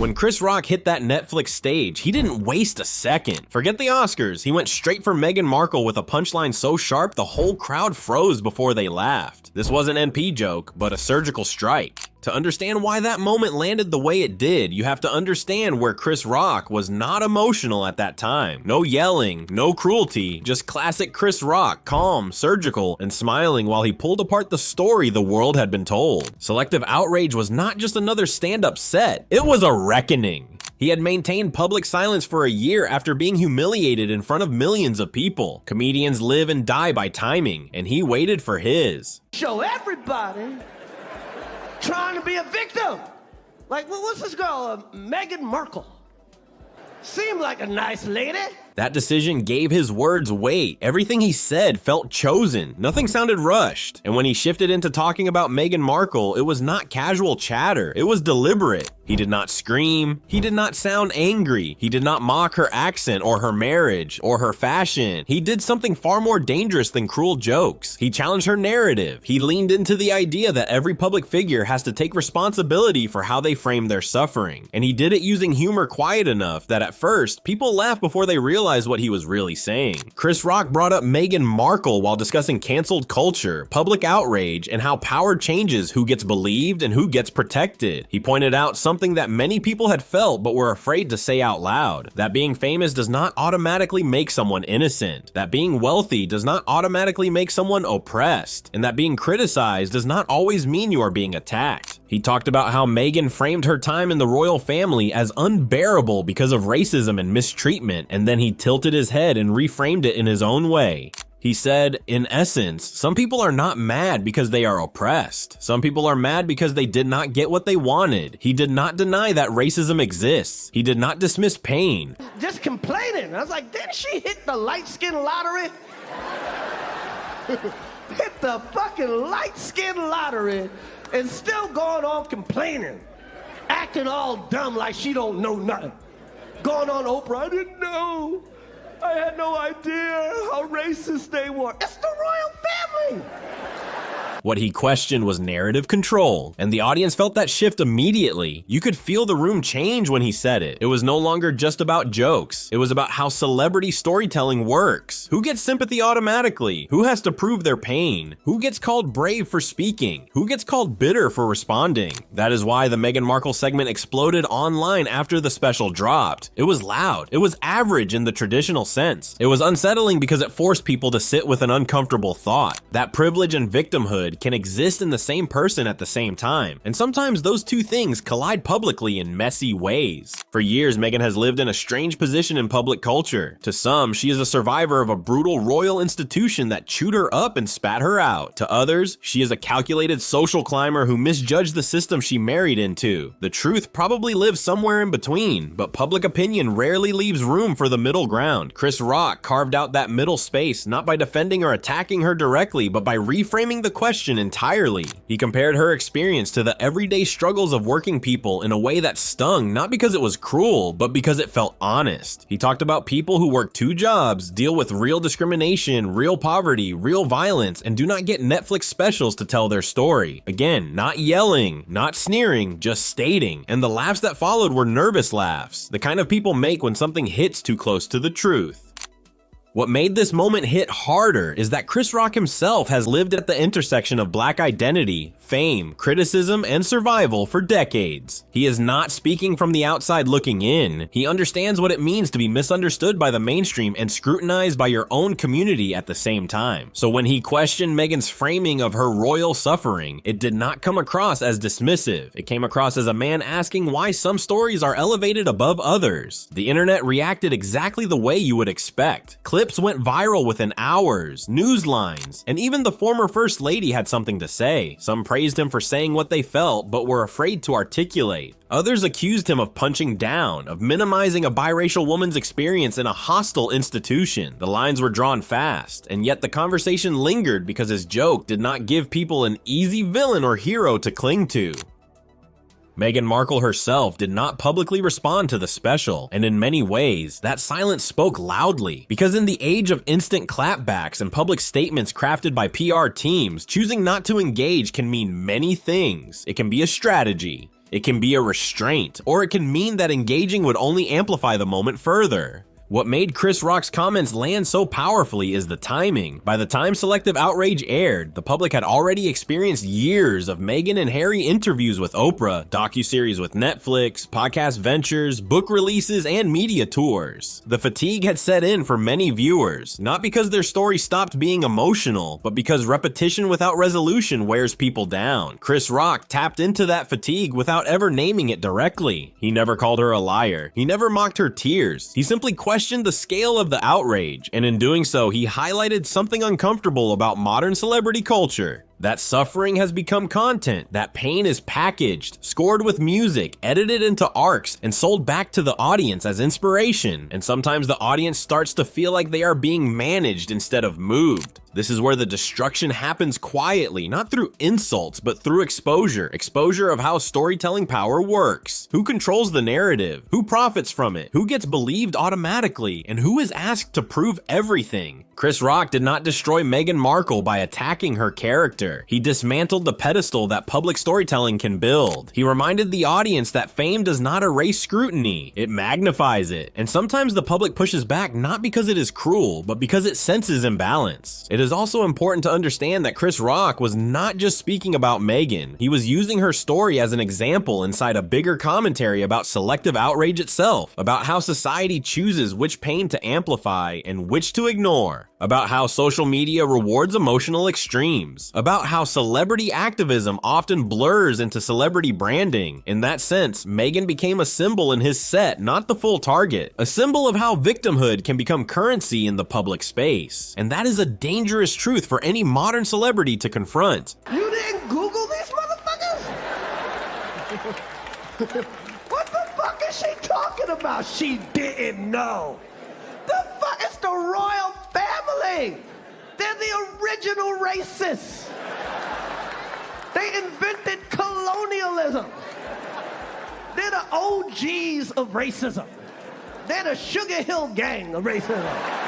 When Chris Rock hit that Netflix stage, he didn't waste a second. Forget the Oscars, he went straight for Meghan Markle with a punchline so sharp the whole crowd froze before they laughed. This was an NP joke, but a surgical strike. To understand why that moment landed the way it did, you have to understand where Chris Rock was not emotional at that time. No yelling, no cruelty, just classic Chris Rock, calm, surgical, and smiling while he pulled apart the story the world had been told. Selective Outrage was not just another stand-up set, it was a reckoning. He had maintained public silence for a year after being humiliated in front of millions of people. Comedians live and die by timing, and he waited for his. Show everybody trying to be a victim. Like, what's this girl, Meghan Markle? Seemed like a nice lady. That decision gave his words weight. Everything he said felt chosen. Nothing sounded rushed. And when he shifted into talking about Meghan Markle, it was not casual chatter. It was deliberate. He did not scream. He did not sound angry. He did not mock her accent or her marriage or her fashion. He did something far more dangerous than cruel jokes. He challenged her narrative. He leaned into the idea that every public figure has to take responsibility for how they frame their suffering. And he did it using humor quiet enough that at first, people laughed before they realized what he was really saying. Chris Rock brought up Meghan Markle while discussing canceled culture, public outrage, and how power changes who gets believed and who gets protected. He pointed out something that many people had felt but were afraid to say out loud, that being famous does not automatically make someone innocent, that being wealthy does not automatically make someone oppressed, and that being criticized does not always mean you are being attacked. He talked about how Meghan framed her time in the royal family as unbearable because of racism and mistreatment, and then he tilted his head and reframed it in his own way. He said, in essence, some people are not mad because they are oppressed. Some people are mad because they did not get what they wanted. He did not deny that racism exists. He did not dismiss pain. Just complaining. I was like, didn't she hit the light skin lottery? Hit the fucking light skin lottery and still going on complaining. Acting all dumb like she don't know nothing. Going on Oprah, I didn't know. I had no idea how racist they were. It's the royal family. What he questioned was narrative control, and the audience felt that shift immediately. You could feel the room change when he said it. It was no longer just about jokes. It was about how celebrity storytelling works. Who gets sympathy automatically? Who has to prove their pain? Who gets called brave for speaking? Who gets called bitter for responding? That is why the Meghan Markle segment exploded online after the special dropped. It was loud. It was average in the traditional sense. It was unsettling because it forced people to sit with an uncomfortable thought. That privilege and victimhood can exist in the same person at the same time, and sometimes those two things collide publicly in messy ways. For years, Meghan has lived in a strange position in public culture. To some, she is a survivor of a brutal royal institution that chewed her up and spat her out. To others, she is a calculated social climber who misjudged the system she married into. The truth probably lives somewhere in between, but public opinion rarely leaves room for the middle ground. Chris Rock carved out that middle space not by defending or attacking her directly, but by reframing the question entirely. He compared her experience to the everyday struggles of working people in a way that stung, not because it was cruel, but because it felt honest. He talked about people who work two jobs, deal with real discrimination, real poverty, real violence, and do not get Netflix specials to tell their story. Again, not yelling, not sneering, just stating. And the laughs that followed were nervous laughs, the kind of people make when something hits too close to the truth. What made this moment hit harder is that Chris Rock himself has lived at the intersection of Black identity, fame, criticism, and survival for decades. He is not speaking from the outside looking in. He understands what it means to be misunderstood by the mainstream and scrutinized by your own community at the same time. So when he questioned Meghan's framing of her royal suffering, it did not come across as dismissive. It came across as a man asking why some stories are elevated above others. The internet reacted exactly the way you would expect. Clips went viral within hours, news lines, and even the former First Lady had something to say. Some praised him for saying what they felt, but were afraid to articulate. Others accused him of punching down, of minimizing a biracial woman's experience in a hostile institution. The lines were drawn fast, and yet the conversation lingered because his joke did not give people an easy villain or hero to cling to. Meghan Markle herself did not publicly respond to the special, and in many ways, that silence spoke loudly. Because in the age of instant clapbacks and public statements crafted by PR teams, choosing not to engage can mean many things. It can be a strategy. It can be a restraint, or it can mean that engaging would only amplify the moment further. What made Chris Rock's comments land so powerfully is the timing. By the time Selective Outrage aired, the public had already experienced years of Meghan and Harry interviews with Oprah, docuseries with Netflix, podcast ventures, book releases, and media tours. The fatigue had set in for many viewers, not because their story stopped being emotional, but because repetition without resolution wears people down. Chris Rock tapped into that fatigue without ever naming it directly. He never called her a liar. He never mocked her tears. He simply questioned the scale of the outrage, and in doing so, he highlighted something uncomfortable about modern celebrity culture. That suffering has become content, that pain is packaged, scored with music, edited into arcs, and sold back to the audience as inspiration. And sometimes the audience starts to feel like they are being managed instead of moved. This is where the destruction happens quietly, not through insults, but through exposure. Exposure of how storytelling power works. Who controls the narrative? Who profits from it? Who gets believed automatically? And who is asked to prove everything? Chris Rock did not destroy Meghan Markle by attacking her character. He dismantled the pedestal that public storytelling can build. He reminded the audience that fame does not erase scrutiny, it magnifies it. And sometimes the public pushes back not because it is cruel, but because it senses imbalance. It is also important to understand that Chris Rock was not just speaking about Meghan. He was using her story as an example inside a bigger commentary about selective outrage itself, about how society chooses which pain to amplify and which to ignore. About how social media rewards emotional extremes, about how celebrity activism often blurs into celebrity branding. In that sense, Meghan became a symbol in his set, not the full target. A symbol of how victimhood can become currency in the public space. And that is a dangerous truth for any modern celebrity to confront. You didn't Google these motherfuckers? What the fuck is she talking about? She didn't know. The fuck? It's the royal family. They're the original racists. They invented colonialism. They're the OGs of racism. They're the Sugar Hill Gang of racism.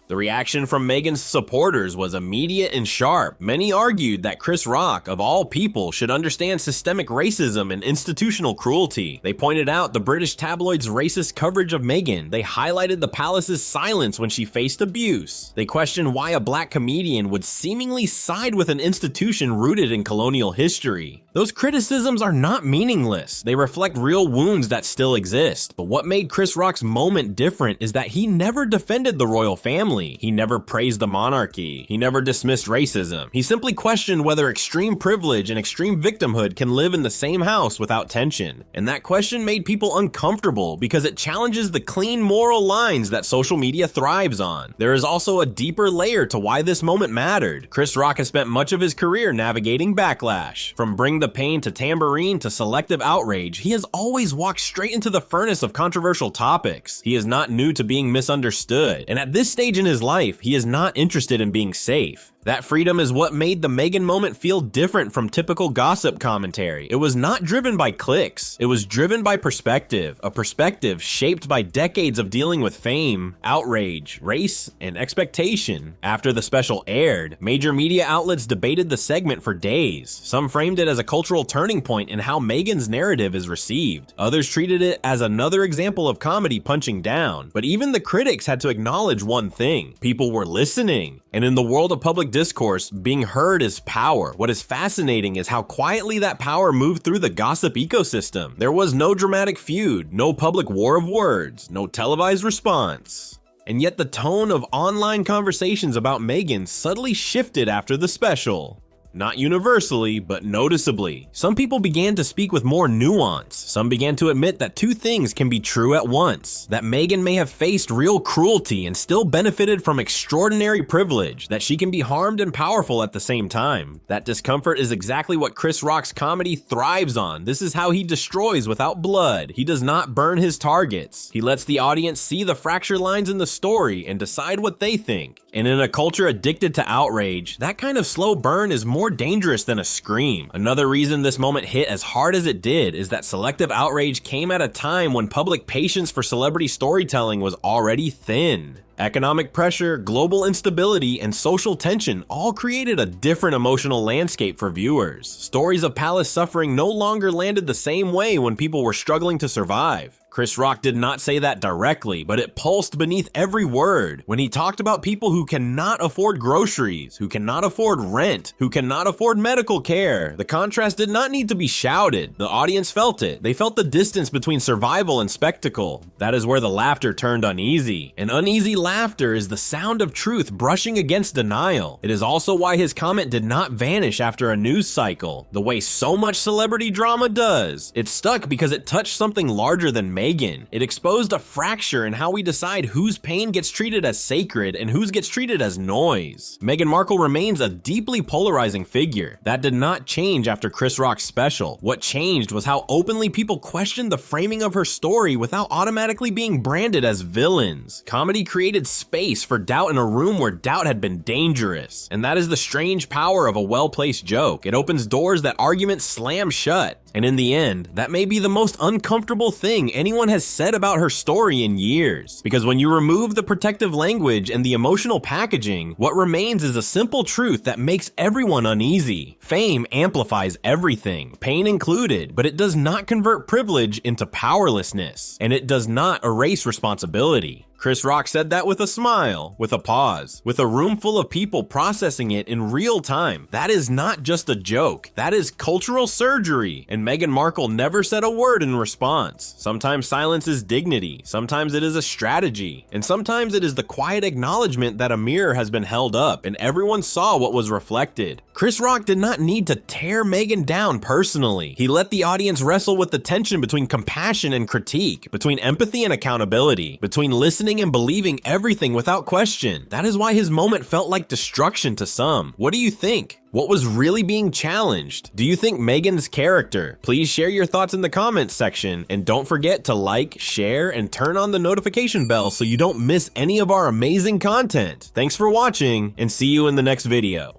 The reaction from Meghan's supporters was immediate and sharp. Many argued that Chris Rock, of all people, should understand systemic racism and institutional cruelty. They pointed out the British tabloids' racist coverage of Meghan. They highlighted the palace's silence when she faced abuse. They questioned why a black comedian would seemingly side with an institution rooted in colonial history. Those criticisms are not meaningless. They reflect real wounds that still exist. But what made Chris Rock's moment different is that he never defended the royal family. He never praised the monarchy. He never dismissed racism. He simply questioned whether extreme privilege and extreme victimhood can live in the same house without tension. And that question made people uncomfortable because it challenges the clean moral lines that social media thrives on. There is also a deeper layer to why this moment mattered. Chris Rock has spent much of his career navigating backlash. From Bring the Pain to Tambourine to Selective Outrage, he has always walked straight into the furnace of controversial topics. He is not new to being misunderstood. And at this stage in his life, he is not interested in being safe. That freedom is what made the Meghan moment feel different from typical gossip commentary. It was not driven by clicks. It was driven by perspective, a perspective shaped by decades of dealing with fame, outrage, race, and expectation. After the special aired, major media outlets debated the segment for days. Some framed it as a cultural turning point in how Meghan's narrative is received. Others treated it as another example of comedy punching down. But even the critics had to acknowledge one thing: people were listening. And in the world of public discourse, being heard is power. What is fascinating is how quietly that power moved through the gossip ecosystem. There was no dramatic feud, no public war of words, no televised response. And yet the tone of online conversations about Meghan subtly shifted after the special. Not universally, but noticeably. Some people began to speak with more nuance. Some began to admit that two things can be true at once. That Meghan may have faced real cruelty and still benefited from extraordinary privilege. That she can be harmed and powerful at the same time. That discomfort is exactly what Chris Rock's comedy thrives on. This is how he destroys without blood. He does not burn his targets. He lets the audience see the fractured lines in the story and decide what they think. And in a culture addicted to outrage, that kind of slow burn is more dangerous than a scream. Another reason this moment hit as hard as it did is that Selective Outrage came at a time when public patience for celebrity storytelling was already thin. Economic pressure, global instability, and social tension all created a different emotional landscape for viewers. Stories of palace suffering no longer landed the same way when people were struggling to survive. Chris Rock did not say that directly, but it pulsed beneath every word when he talked about people who cannot afford groceries, who cannot afford rent, who cannot afford medical care. The contrast did not need to be shouted. The audience felt it. They felt the distance between survival and spectacle. That is where the laughter turned uneasy. And uneasy laughter is the sound of truth brushing against denial. It is also why his comment did not vanish after a news cycle, the way so much celebrity drama does. It stuck because it touched something larger than Meghan. It exposed a fracture in how we decide whose pain gets treated as sacred and whose gets treated as noise. Meghan Markle remains a deeply polarizing figure. That did not change after Chris Rock's special. What changed was how openly people questioned the framing of her story without automatically being branded as villains. Comedy created space for doubt in a room where doubt had been dangerous. And that is the strange power of a well-placed joke. It opens doors that arguments slam shut. And in the end, that may be the most uncomfortable thing anyone has said about her story in years. Because when you remove the protective language and the emotional packaging, what remains is a simple truth that makes everyone uneasy. Fame amplifies everything, pain included, but it does not convert privilege into powerlessness. And it does not erase responsibility. Chris Rock said that with a smile, with a pause, with a room full of people processing it in real time. That is not just a joke. That is cultural surgery. And Meghan Markle never said a word in response. Sometimes silence is dignity. Sometimes it is a strategy. And sometimes it is the quiet acknowledgement that a mirror has been held up and everyone saw what was reflected. Chris Rock did not need to tear Meghan down personally. He let the audience wrestle with the tension between compassion and critique, between empathy and accountability, between listening and believing everything without question. That is why his moment felt like destruction to some. What do you think? What was really being challenged? Do you think Meghan's character? Please share your thoughts in the comments section, and don't forget to like, share, and turn on the notification bell so you don't miss any of our amazing content. Thanks for watching, and see you in the next video.